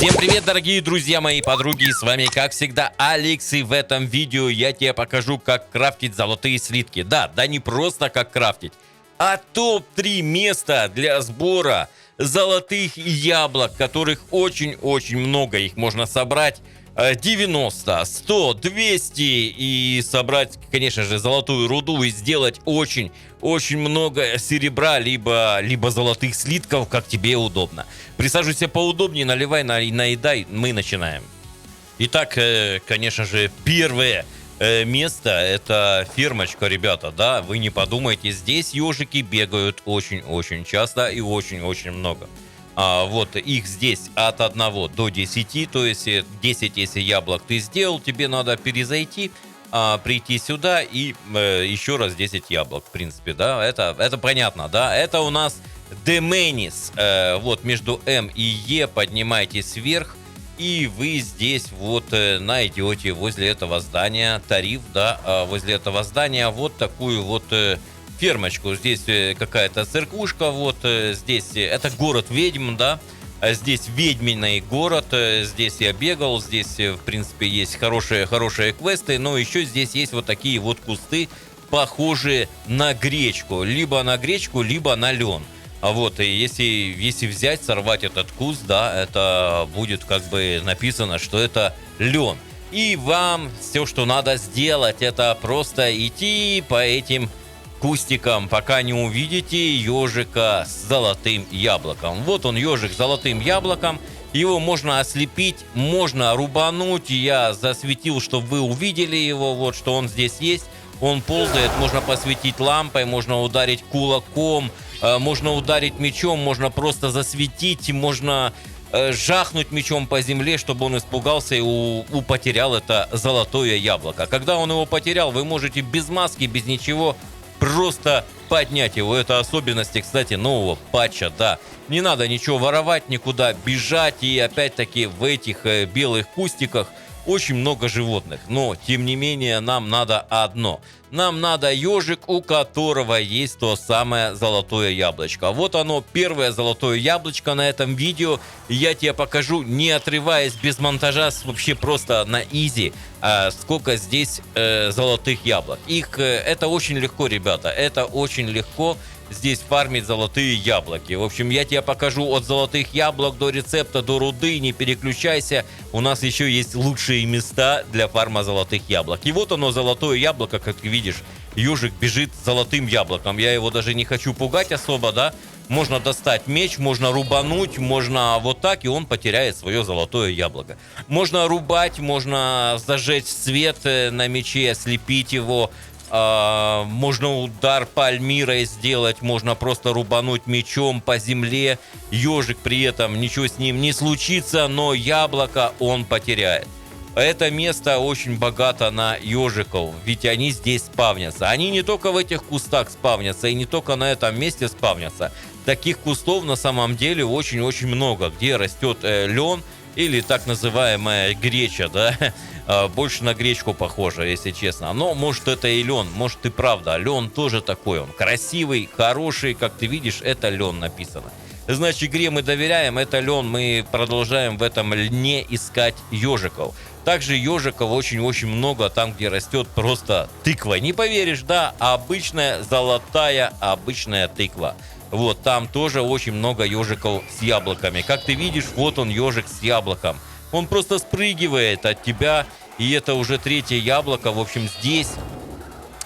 Всем привет, дорогие друзья мои подруги, с вами как всегда Алекс, и в этом видео я тебе покажу, как крафтить золотые слитки. Да, не просто как крафтить, а топ-3 места для сбора золотых яблок, которых очень-очень много, их можно собрать 90, 100, 200 и собрать, конечно же, золотую руду и сделать очень много серебра, либо золотых слитков, как тебе удобно. Присаживайся поудобнее, наливай, наедай, мы начинаем. Итак, конечно же, первое место — это фермочка, ребята, да, вы не подумайте, здесь ежики бегают очень-очень часто и очень-очень много. Вот их здесь от 1 до 10, то есть 10, если яблок ты сделал, тебе надо перезайти, прийти сюда и еще раз 10 яблок, в принципе, да, это понятно, да, это у нас Деменис, вот между М и Е поднимайтесь вверх, и вы здесь вот найдете возле этого здания тариф, да, возле этого здания вот такую вот фермочку. Здесь какая-то церквушка, вот здесь это город ведьм, да, здесь ведьминый город, здесь я бегал, здесь в принципе есть хорошие квесты, но еще здесь есть вот такие вот кусты, похожие на гречку, либо на лен. Вот, и если взять, сорвать этот куст, да, это будет как бы написано, что это лен. И вам все, что надо сделать, это просто идти по этим кустикам, пока не увидите ежика с золотым яблоком. Вот он, ежик с золотым яблоком. Его можно ослепить, можно рубануть. Я засветил, чтобы вы увидели его, вот что он здесь есть. Он ползает, можно посветить лампой, можно ударить кулаком, можно ударить мечом, можно просто засветить, можно жахнуть мечом по земле, чтобы он испугался и потерял это золотое яблоко. Когда он его потерял, вы можете без маски, без ничего просто поднять его. Это особенности, кстати, нового патча, да. Не надо ничего воровать, никуда бежать. И опять-таки в этих белых кустиках очень много животных. Но, тем не менее, нам надо одно. Нам надо ежик, у которого есть то самое золотое яблочко. Вот оно, первое золотое яблочко на этом видео. Я тебе покажу, не отрываясь, без монтажа, вообще просто на изи, сколько здесь золотых яблок. Это очень легко, ребята, это очень легко здесь фармить золотые яблоки. В общем, я тебе покажу от золотых яблок до рецепта, до руды, не переключайся. У нас еще есть лучшие места для фарма золотых яблок. И вот оно, золотое яблоко, как ты видишь, ежик бежит с золотым яблоком. Я его даже не хочу пугать особо, да. Можно достать меч, можно рубануть, можно вот так, и он потеряет свое золотое яблоко. Можно рубать, можно зажечь свет на мече, ослепить его. Можно удар пальмирой сделать, можно просто рубануть мечом по земле. Ежик при этом, ничего с ним не случится, но яблоко он потеряет. Это место очень богато на ежиков, ведь они здесь спавнятся. Они не только в этих кустах спавнятся, и не только на этом месте спавнятся. Таких кустов на самом деле очень-очень много, где растет лен или так называемая греча, да. Больше на гречку похоже, если честно. Но может это и лен, может и правда. Лен тоже такой, он красивый, хороший, как ты видишь, это лен написано. Значит, игре мы доверяем, это лен, мы продолжаем в этом льне искать ежиков. Также ежиков очень-очень много там, где растет просто тыква. Не поверишь, да, обычная золотая обычная тыква. Вот там тоже очень много ежиков с яблоками. Как ты видишь, вот он, ежик с яблоком. Он просто спрыгивает от тебя, и это уже третье яблоко. В общем, здесь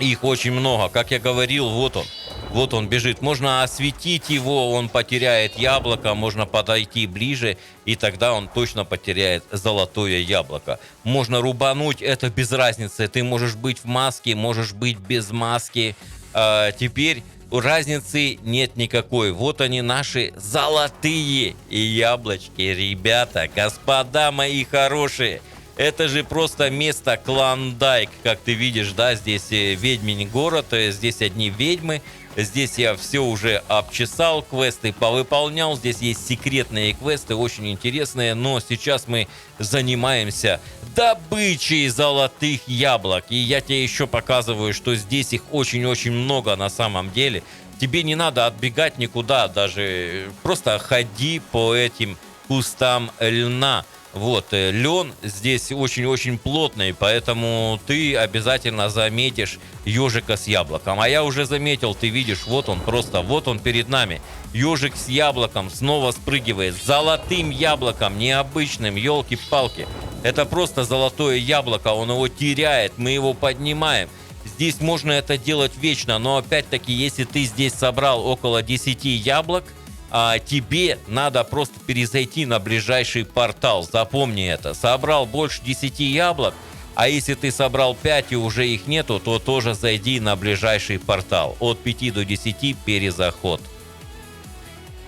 их очень много. Как я говорил, вот он бежит. Можно осветить его, он потеряет яблоко, можно подойти ближе, и тогда он точно потеряет золотое яблоко. Можно рубануть, это без разницы. Ты можешь быть в маске, можешь быть без маски. Теперь разницы нет никакой. Вот они, наши золотые яблочки, ребята, господа мои хорошие. Это же просто место Клондайк, как ты видишь, да, здесь ведьмин город, здесь одни ведьмы. Здесь я все уже обчесал, квесты повыполнял. Здесь есть секретные квесты, очень интересные. Но сейчас мы занимаемся добычей золотых яблок. И я тебе еще показываю, что здесь их очень-очень много на самом деле. Тебе не надо отбегать никуда, даже просто ходи по этим кустам льна. Вот, лен здесь очень-очень плотный, поэтому ты обязательно заметишь ежика с яблоком. А я уже заметил, ты видишь, вот он просто, вот он перед нами. Ежик с яблоком снова спрыгивает, с золотым яблоком, необычным, елки-палки. Это просто золотое яблоко, он его теряет, мы его поднимаем. Здесь можно это делать вечно, но опять-таки, если ты здесь собрал около 10 яблок, тебе надо просто перезайти на ближайший портал. Запомни это. Собрал больше 10 яблок, а если ты собрал 5 и уже их нету, то тоже зайди на ближайший портал. От 5 до 10 перезаход.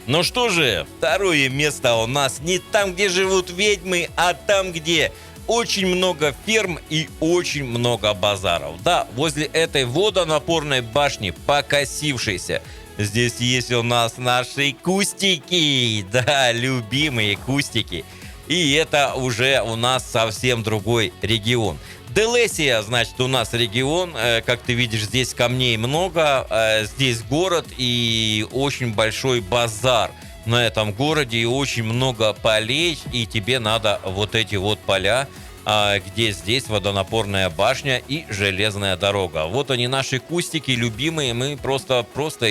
Ну что же, второе место у нас не там, где живут ведьмы, а там, где очень много ферм и очень много базаров. Да, возле этой водонапорной башни, покосившейся, здесь есть у нас наши кустики, да, любимые кустики. И это уже у нас совсем другой регион. Делесия, значит, у нас регион, как ты видишь, здесь камней много, здесь город и очень большой базар на этом городе, и очень много полей, и тебе надо вот эти вот поля, где здесь водонапорная башня и железная дорога. Вот они, наши кустики любимые, мы просто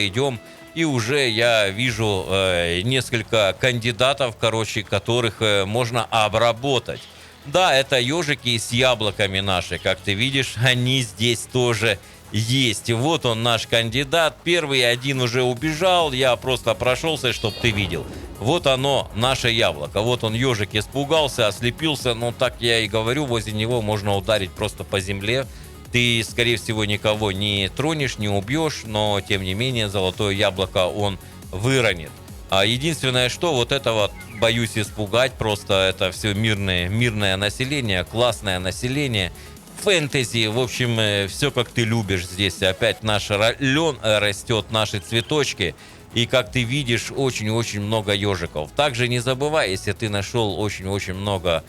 идем, и уже я вижу несколько кандидатов, которых можно обработать. Да, это ежики с яблоками наши, как ты видишь, они здесь тоже есть. Вот он, наш кандидат. Первый один уже убежал, я просто прошелся, чтобы ты видел. Вот оно, наше яблоко. Вот он, ежик, испугался, ослепился. Ну, так я и говорю, возле него можно ударить просто по земле. Ты, скорее всего, никого не тронешь, не убьешь, но, тем не менее, золотое яблоко он выронит. А единственное, что вот это вот боюсь испугать, просто это все мирное население, классное население, фэнтези, в общем, все как ты любишь здесь. Опять наш лен растет, наши цветочки, и как ты видишь, очень-очень много ежиков. Также не забывай, если ты нашел очень-очень много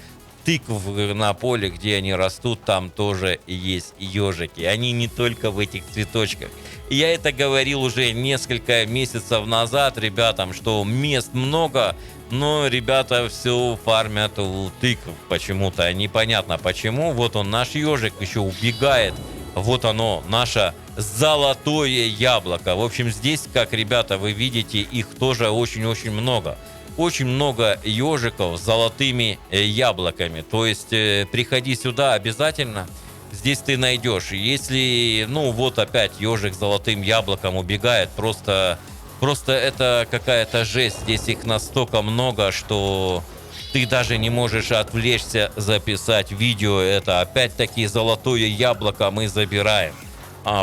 тыкв на поле, где они растут, там тоже есть ежики. Они не только в этих цветочках. Я это говорил уже несколько месяцев назад ребятам, что мест много, но ребята все фармят у тыкв почему-то. Непонятно почему. Вот он, наш ежик, еще убегает. Вот оно, наше золотое яблоко. В общем, здесь, как ребята, вы видите, их тоже очень-очень много. Очень много ежиков с золотыми яблоками. То есть приходи сюда обязательно. Здесь ты найдешь. Если, ну вот опять ежик с золотым яблоком убегает, просто это какая-то жесть. Здесь их настолько много, что ты даже не можешь отвлечься, записать видео. Это опять-таки золотое яблоко мы забираем.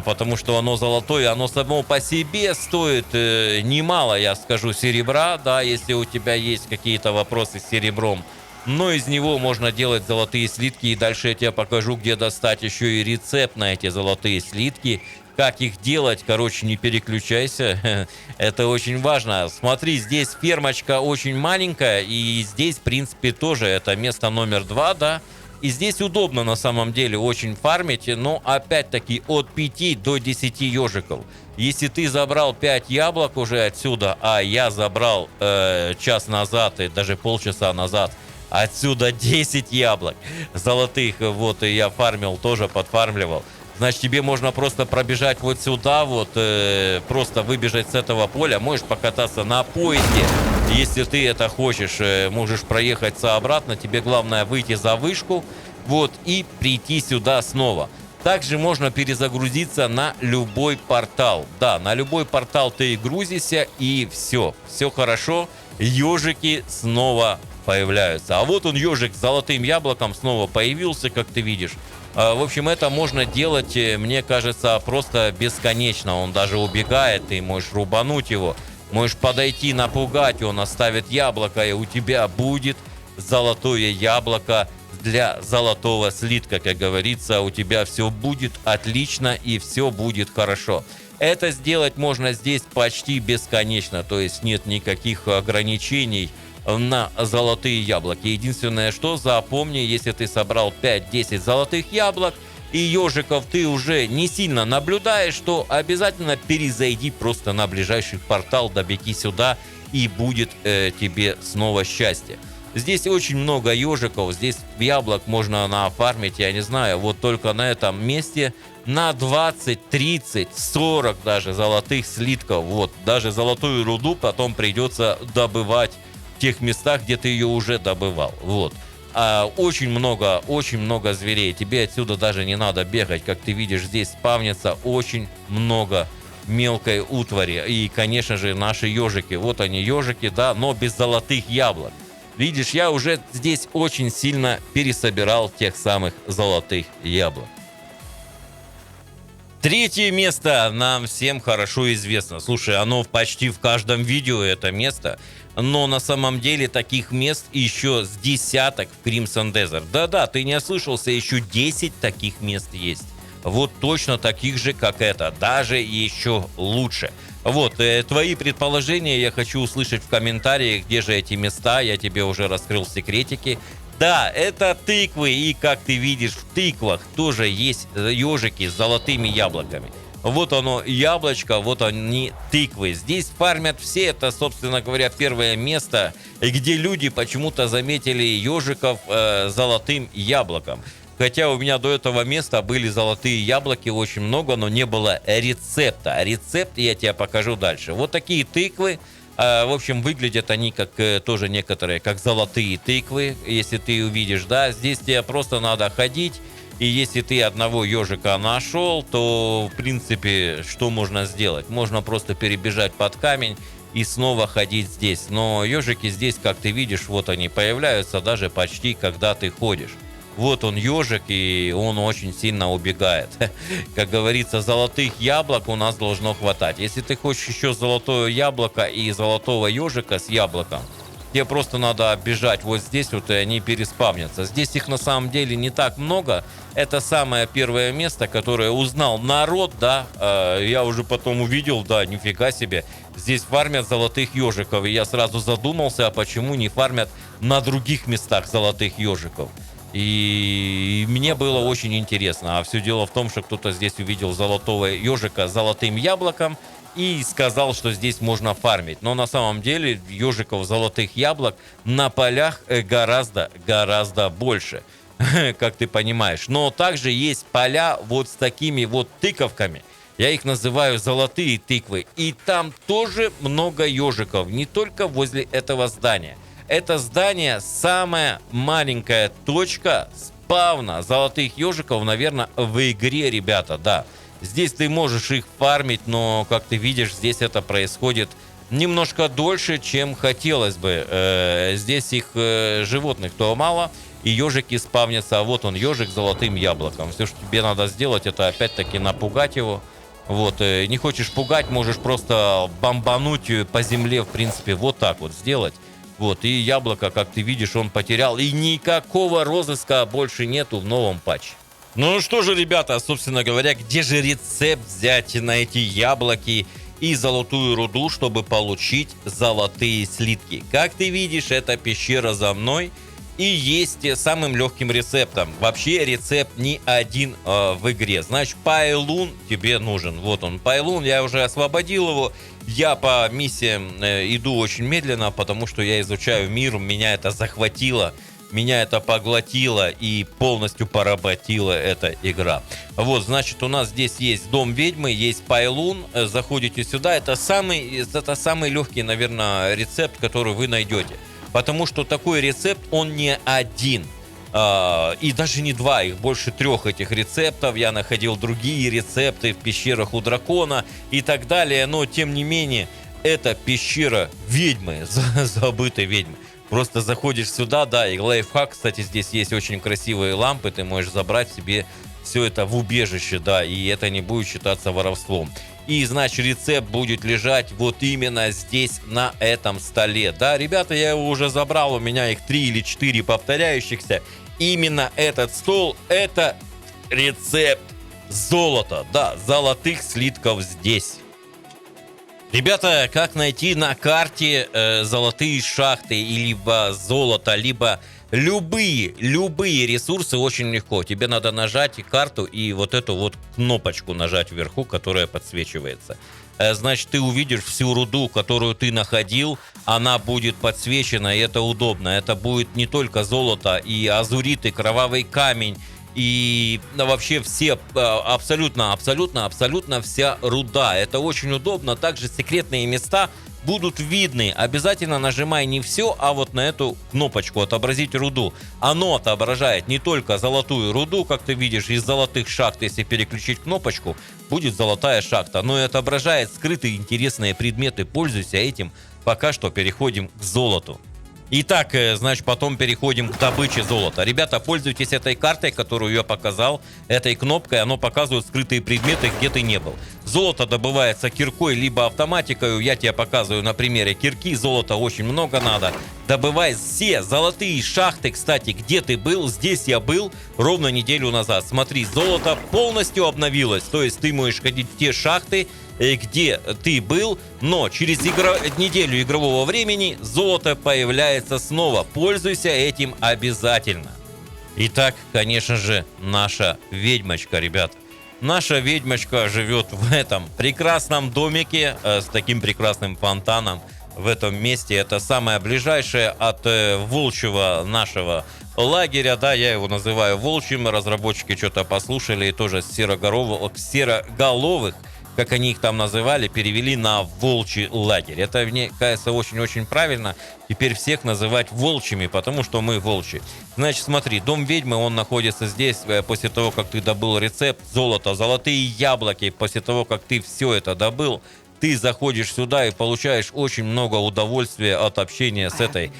Потому что оно золотое, оно само по себе стоит немало, я скажу, серебра, да, если у тебя есть какие-то вопросы с серебром. Но из него можно делать золотые слитки, и дальше я тебе покажу, где достать еще и рецепт на эти золотые слитки. Как их делать, короче, не переключайся, это очень важно. Смотри, здесь фермочка очень маленькая, и здесь, в принципе, тоже это место номер 2, да. И здесь удобно на самом деле очень фармить, но опять-таки от 5 до 10 ежиков. Если ты забрал 5 яблок уже отсюда, а я забрал час назад и даже полчаса назад отсюда 10 яблок золотых, вот, и я фармил, тоже подфармливал. Значит, тебе можно просто пробежать вот сюда, вот, просто выбежать с этого поля, можешь покататься на поезде. Если ты это хочешь, можешь проехаться обратно, тебе главное выйти за вышку, вот, и прийти сюда снова. Также можно перезагрузиться на любой портал. Да, на любой портал ты грузишься, и все хорошо, ежики снова появляются. А вот он, ежик с золотым яблоком, снова появился, как ты видишь. В общем, это можно делать, мне кажется, просто бесконечно. Он даже убегает, ты можешь рубануть его, можешь подойти, напугать, он оставит яблоко, и у тебя будет золотое яблоко для золотого слитка. Как говорится, у тебя все будет отлично и все будет хорошо. Это сделать можно здесь почти бесконечно, то есть нет никаких ограничений на золотые яблоки. Единственное, что запомни, если ты собрал 5-10 золотых яблок и ежиков ты уже не сильно наблюдаешь, то обязательно перезайди просто на ближайший портал, добеги сюда, и будет тебе снова счастье. Здесь очень много ежиков, здесь яблок можно нафармить, я не знаю, вот только на этом месте на 20, 30, 40 даже золотых слитков. Вот, даже золотую руду потом придется добывать в тех местах, где ты ее уже добывал. Вот. Очень много зверей. Тебе отсюда даже не надо бегать. Как ты видишь, здесь спавнится очень много мелкой утвари. И, конечно же, наши ежики. Вот они, ежики, да, но без золотых яблок. Видишь, я уже здесь очень сильно пересобирал тех самых золотых яблок. Третье место нам всем хорошо известно. Слушай, оно почти в каждом видео, это место. Но на самом деле таких мест еще с десяток в Crimson Desert. Да-да, ты не ослышался, еще 10 таких мест есть. Вот точно таких же, как это, даже еще лучше. Вот, твои предположения я хочу услышать в комментариях, где же эти места, я тебе уже раскрыл секретики. Да, это тыквы, и как ты видишь, в тыквах тоже есть ежики с золотыми яблоками. Вот оно яблочко, вот они тыквы. Здесь фармят все, это, собственно говоря, первое место, где люди почему-то заметили ежиков золотым яблоком. Хотя у меня до этого места были золотые яблоки очень много, но не было рецепта. Рецепт я тебе покажу дальше. Вот такие тыквы. В общем, выглядят они как тоже некоторые, как золотые тыквы, если ты увидишь, да. Здесь тебе просто надо ходить, и если ты одного ежика нашел, то, в принципе, что можно сделать? Можно просто перебежать под камень и снова ходить здесь. Но ежики здесь, как ты видишь, вот они появляются даже почти, когда ты ходишь. Вот он ежик, и он очень сильно убегает. Как говорится, золотых яблок у нас должно хватать. Если ты хочешь еще золотое яблоко и золотого ежика с яблоком, тебе просто надо бежать вот здесь, вот, и они переспавнятся. Здесь их на самом деле не так много. Это самое первое место, которое узнал народ, да. Я уже потом увидел, да, нифига себе. Здесь фармят золотых ежиков. И я сразу задумался, а почему не фармят на других местах золотых ежиков. И мне было очень интересно. А все дело в том, что кто-то здесь увидел золотого ежика с золотым яблоком и сказал, что здесь можно фармить. Но на самом деле ежиков золотых яблок на полях гораздо больше, как ты понимаешь. Но также есть поля вот с такими вот тыковками. Я их называю золотые тыквы. И там тоже много ежиков, не только возле этого здания. Это здание самая маленькая точка спавна золотых ежиков, наверное, в игре, ребята, да. Здесь ты можешь их фармить, но, как ты видишь, здесь это происходит немножко дольше, чем хотелось бы. Здесь их животных то мало, и ежики спавнятся. А вот он, ежик с золотым яблоком. Все, что тебе надо сделать, это опять-таки напугать его. Вот, не хочешь пугать, можешь просто бомбануть по земле, в принципе, вот так вот сделать. Вот, и яблоко, как ты видишь, он потерял. И никакого розыска больше нету в новом патче. Ну что же, ребята, собственно говоря, где же рецепт взять на эти яблоки и золотую руду, чтобы получить золотые слитки? Как ты видишь, эта пещера за мной и есть самым легким рецептом. Вообще рецепт не один в игре. Значит, пайлун тебе нужен. Вот он, пайлун, я уже освободил его. Я по миссиям иду очень медленно, потому что я изучаю мир, меня это захватило, меня это поглотило и полностью поработила эта игра. Вот, значит, у нас здесь есть дом ведьмы, есть пайлун, заходите сюда, это самый легкий, наверное, рецепт, который вы найдете. Потому что такой рецепт, он не один. И даже не два, их больше 3 этих рецептов. Я находил другие рецепты в пещерах у дракона и так далее. Но, тем не менее, это пещера ведьмы, забытой ведьмы. Просто заходишь сюда, да, и лайфхак, кстати, здесь есть очень красивые лампы. Ты можешь забрать себе все это в убежище, да, и это не будет считаться воровством. И, значит, рецепт будет лежать вот именно здесь, на этом столе. Да, ребята, я его уже забрал, у меня их 3 или 4 повторяющихся. Именно этот стол, это рецепт золота, да, золотых слитков здесь. Ребята, как найти на карте золотые шахты, либо золото, либо любые ресурсы очень легко. Тебе надо нажать карту и вот эту вот кнопочку нажать вверху, которая подсвечивается. значит, ты увидишь всю руду, которую ты находил, она будет подсвечена, и это удобно. Это будет не только золото, и азурит, и кровавый камень, и вообще все, абсолютно вся руда. Это очень удобно. Также секретные места будут видны. Обязательно нажимай не все, а вот на эту кнопочку «Отобразить руду». Оно отображает не только золотую руду, как ты видишь, из золотых шахт. Если переключить кнопочку, будет золотая шахта. Но и отображает скрытые интересные предметы. Пользуйся этим. Пока что переходим к золоту. Итак, значит, потом переходим к добыче золота. Ребята, пользуйтесь этой картой, которую я показал, этой кнопкой. Оно показывает скрытые предметы, где ты не был. Золото добывается киркой, либо автоматикой. Я тебе показываю на примере кирки. Золота очень много надо. Добывай все золотые шахты, кстати, где ты был. Здесь я был ровно неделю назад. Смотри, золото полностью обновилось. То есть ты можешь ходить в те шахты, где ты был, но через неделю игрового времени золото появляется снова. Пользуйся этим обязательно. Итак, конечно же, наша ведьмочка, ребят. Наша ведьмочка живет в этом прекрасном домике с таким прекрасным фонтаном в этом месте. Это самое ближайшее от волчьего нашего лагеря, да, я его называю волчьим. Разработчики что-то послушали и тоже сероголовых, как они их там называли, перевели на волчий лагерь. Это, мне кажется, очень-очень правильно теперь всех называть волчьими, потому что мы волчьи. Значит, смотри, дом ведьмы, он находится здесь после того, как ты добыл рецепт золота, золотые яблоки. После того, как ты все это добыл, ты заходишь сюда и получаешь очень много удовольствия от общения с этой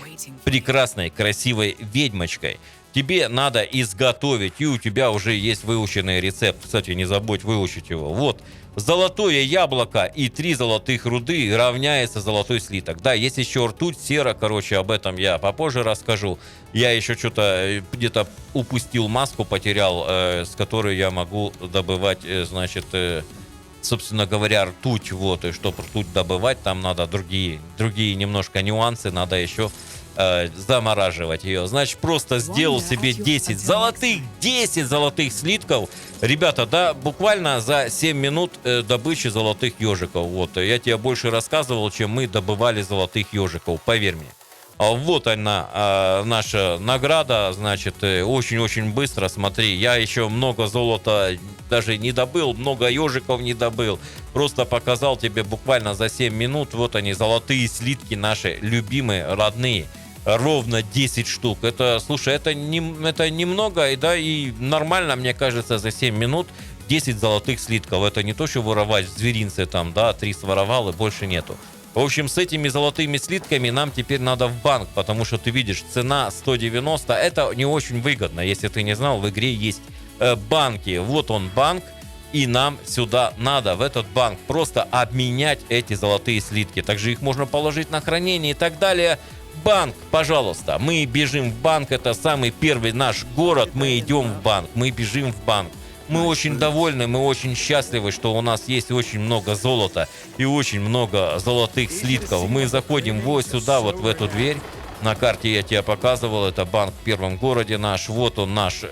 прекрасной, красивой ведьмочкой. Тебе надо изготовить, и у тебя уже есть выученный рецепт. Кстати, не забудь выучить его. Вот, золотое яблоко и 3 золотых руды равняется золотой слиток. Да, есть еще ртуть, сера, короче, об этом я попозже расскажу. Я еще что-то где-то упустил маску, потерял, с которой я могу добывать, значит, собственно говоря, ртуть. Вот, и чтобы ртуть добывать, там надо другие немножко нюансы, надо еще замораживать ее. Значит, просто сделал себе 10 золотых слитков. Ребята, да, буквально за 7 минут добычи золотых ежиков. Вот, я тебе больше рассказывал, чем мы добывали золотых ежиков, поверь мне. Вот она, наша награда, значит, очень-очень быстро, смотри, я еще много золота даже не добыл, много ежиков не добыл, просто показал тебе буквально за 7 минут, вот они, золотые слитки наши, любимые, родные, ровно 10 штук. Это, слушай, это немного, и да, и нормально, мне кажется, за 7 минут 10 золотых слитков. Это не то, что воровать в зверинце там, да, 3 своровал и больше нету. В общем, с этими золотыми слитками нам теперь надо в банк, потому что ты видишь, цена 190, это не очень выгодно. Если ты не знал, в игре есть банки. Вот он банк, и нам сюда надо, в этот банк, просто обменять эти золотые слитки. Также их можно положить на хранение и так далее. Банк, пожалуйста, мы бежим в банк, это самый первый наш город, мы идем в банк, мы бежим в банк. Мы очень довольны, мы очень счастливы, что у нас есть очень много золота и очень много золотых слитков. Мы заходим вот сюда, вот в эту дверь. На карте я тебе показывал, это банк в первом городе наш. Вот он наш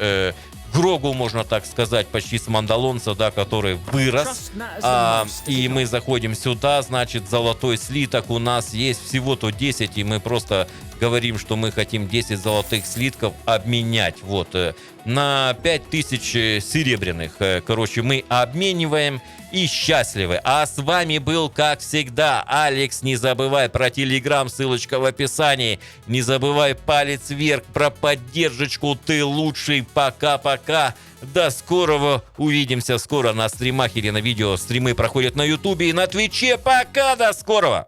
Грогу, можно так сказать, почти с мандалонца, да, который вырос. И мы заходим сюда, значит, золотой слиток у нас есть всего-то 10, и мы просто говорим, что мы хотим 10 золотых слитков обменять, вот, на 5000 серебряных. Короче, мы обмениваем и счастливы. А с вами был, как всегда, Алекс. Не забывай про Телеграм, ссылочка в описании. Не забывай палец вверх, про поддержку, ты лучший. Пока-пока. До скорого. Увидимся скоро на стримах или на видео. Стримы проходят на Ютубе и на Твиче. Пока, до скорого.